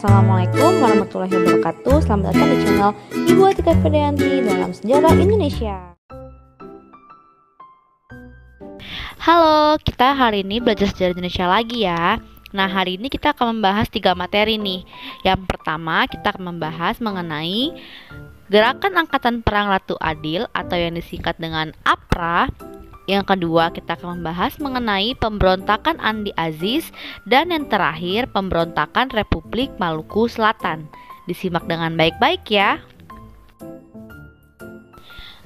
Assalamualaikum warahmatullahi wabarakatuh. Selamat datang di channel Ibu Atika Fedayanti dalam Sejarah Indonesia. Halo, kita hari ini belajar sejarah Indonesia lagi ya. Nah, hari ini kita akan membahas 3 materi nih. Yang pertama, kita akan membahas mengenai Gerakan Angkatan Perang Ratu Adil atau yang disingkat dengan APRA. Yang kedua, kita akan membahas mengenai pemberontakan Andi Aziz. Dan yang terakhir, pemberontakan Republik Maluku Selatan. Disimak dengan baik-baik ya.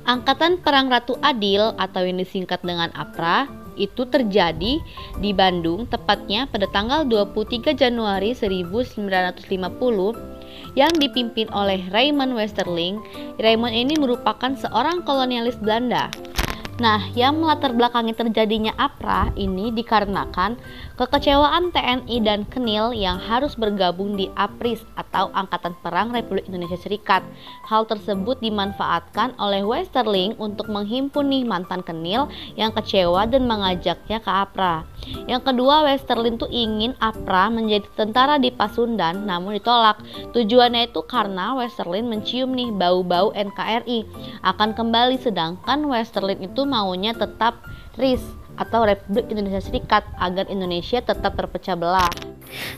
Angkatan Perang Ratu Adil atau yang disingkat dengan APRA itu terjadi di Bandung, tepatnya pada tanggal 23 Januari 1950 yang dipimpin oleh Raymond Westerling. Raymond ini merupakan seorang kolonialis Belanda. Nah, yang melatar belakangi terjadinya APRA ini dikarenakan kekecewaan TNI dan KNIL yang harus bergabung di APRIS atau Angkatan Perang Republik Indonesia Serikat. Hal tersebut dimanfaatkan oleh Westerling untuk menghimpun mantan KNIL yang kecewa dan mengajaknya ke APRA. Yang kedua, Westerling tuh ingin APRA menjadi tentara di Pasundan, namun ditolak. Tujuannya itu karena Westerling mencium bau-bau NKRI akan kembali, sedangkan Westerling itu maunya tetap RIS atau Republik Indonesia Serikat agar Indonesia tetap terpecah belah.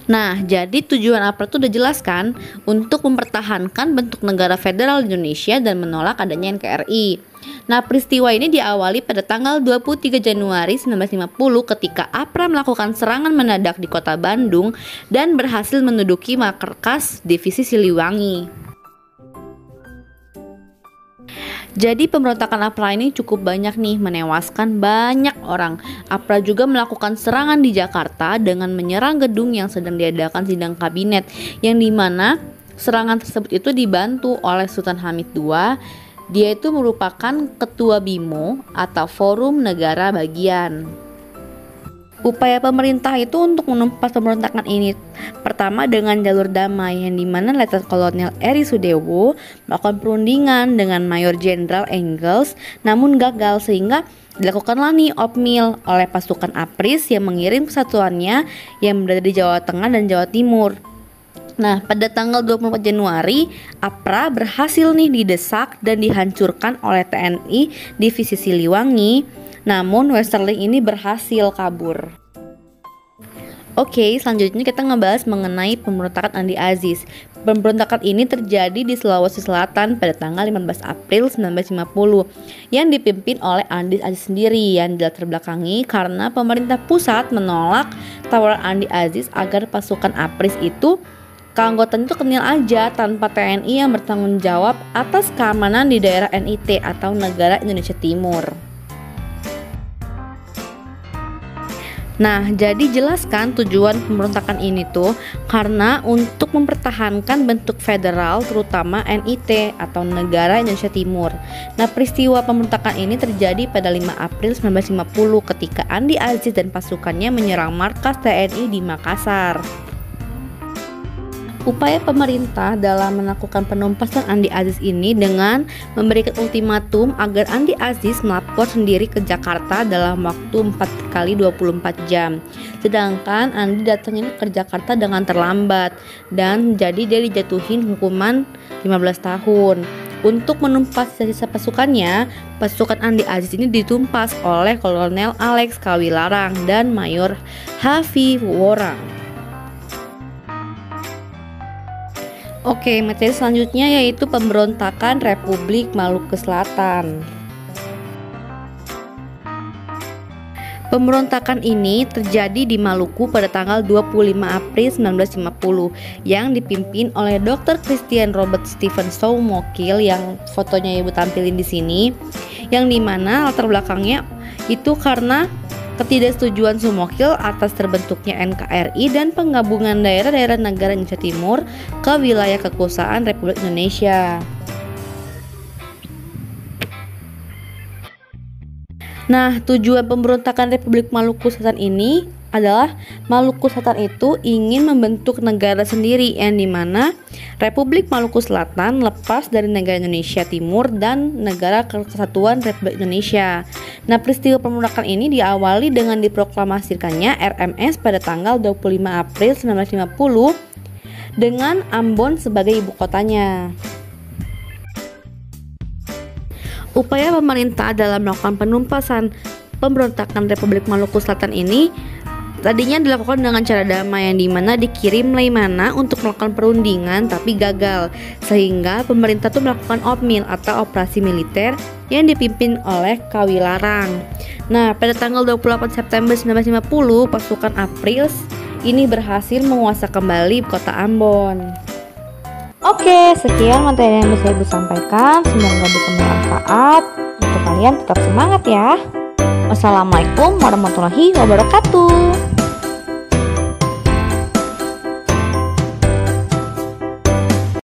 Nah, jadi tujuan APRA itu udah jelaskan untuk mempertahankan bentuk negara federal Indonesia dan menolak adanya NKRI. Nah, peristiwa ini diawali pada tanggal 23 Januari 1950 ketika APRA melakukan serangan mendadak di kota Bandung dan berhasil menduduki markas divisi Siliwangi. Jadi pemberontakan APRA ini cukup banyak menewaskan banyak orang. APRA juga melakukan serangan di Jakarta dengan menyerang gedung yang sedang diadakan sidang kabinet, yang dimana serangan tersebut itu dibantu oleh Sultan Hamid II. Dia itu merupakan ketua BIMO atau Forum Negara Bagian. Upaya pemerintah itu untuk menumpas pemberontakan ini pertama dengan jalur damai, yang dimana Letnan Kolonel Eri Sudewo melakukan perundingan dengan Mayor Jenderal Engels, namun gagal, sehingga dilakukanlah opmil oleh pasukan APRIS yang mengirim kesatuannya yang berada di Jawa Tengah dan Jawa Timur. Nah, pada tanggal 24 Januari, APRA berhasil didesak dan dihancurkan oleh TNI Divisi Siliwangi. Namun Westerling ini berhasil kabur. Oke, selanjutnya kita ngebahas mengenai pemberontakan Andi Aziz. Pemberontakan ini terjadi di Sulawesi Selatan pada tanggal 15 April 1950 yang dipimpin oleh Andi Aziz sendiri, yang dilatar belakangi karena pemerintah pusat menolak tawaran Andi Aziz agar pasukan APRIS itu keanggotaan itu kenil aja tanpa TNI yang bertanggung jawab atas keamanan di daerah NIT atau Negara Indonesia Timur. Nah, jadi jelaskan tujuan pemberontakan ini tuh karena untuk mempertahankan bentuk federal, terutama NIT atau Negara Indonesia Timur. Nah, peristiwa pemberontakan ini terjadi pada 5 April 1950 ketika Andi Aziz dan pasukannya menyerang markas TNI di Makassar. Upaya pemerintah dalam melakukan penumpasan Andi Aziz ini dengan memberikan ultimatum agar Andi Aziz melapor sendiri ke Jakarta dalam waktu 4x24 jam. Sedangkan Andi datang ke Jakarta dengan terlambat dan jadi dia dijatuhin hukuman 15 tahun. Untuk menumpas sisa pasukannya, pasukan Andi Aziz ini ditumpas oleh Kolonel Alex Kawilarang dan Mayor Hafi Worang. Oke, materi selanjutnya yaitu pemberontakan Republik Maluku Selatan. Pemberontakan ini terjadi di Maluku pada tanggal 25 April 1950 yang dipimpin oleh Dr. Christian Robert Stephen Soumokil yang fotonya Ibu tampilin di sini, yang dimana latar belakangnya itu karena ketidaksetujuan Soumokil atas terbentuknya NKRI dan penggabungan daerah-daerah negara Indonesia Timur ke wilayah kekuasaan Republik Indonesia. Nah, tujuan pemberontakan Republik Maluku Selatan ini adalah Maluku Selatan itu ingin membentuk negara sendiri, yang dimana Republik Maluku Selatan lepas dari negara Indonesia Timur dan Negara Kesatuan Republik Indonesia. Nah, peristiwa pemberontakan ini diawali dengan diproklamasikannya RMS pada tanggal 25 April 1950 dengan Ambon sebagai ibu kotanya. Upaya pemerintah dalam melakukan penumpasan pemberontakan Republik Maluku Selatan ini tadinya dilakukan dengan cara damai, yang dimana dikirim Laimana untuk melakukan perundingan tapi gagal, sehingga pemerintah tuh melakukan OPMIL atau operasi militer yang dipimpin oleh Kawilarang. Nah, pada tanggal 28 September 1950 pasukan Aprils ini berhasil menguasai kembali kota Ambon. Oke, sekian materi yang bisa Ibu sampaikan, semoga bisa bermanfaat. Untuk kalian tetap semangat ya. Wassalamualaikum warahmatullahi wabarakatuh.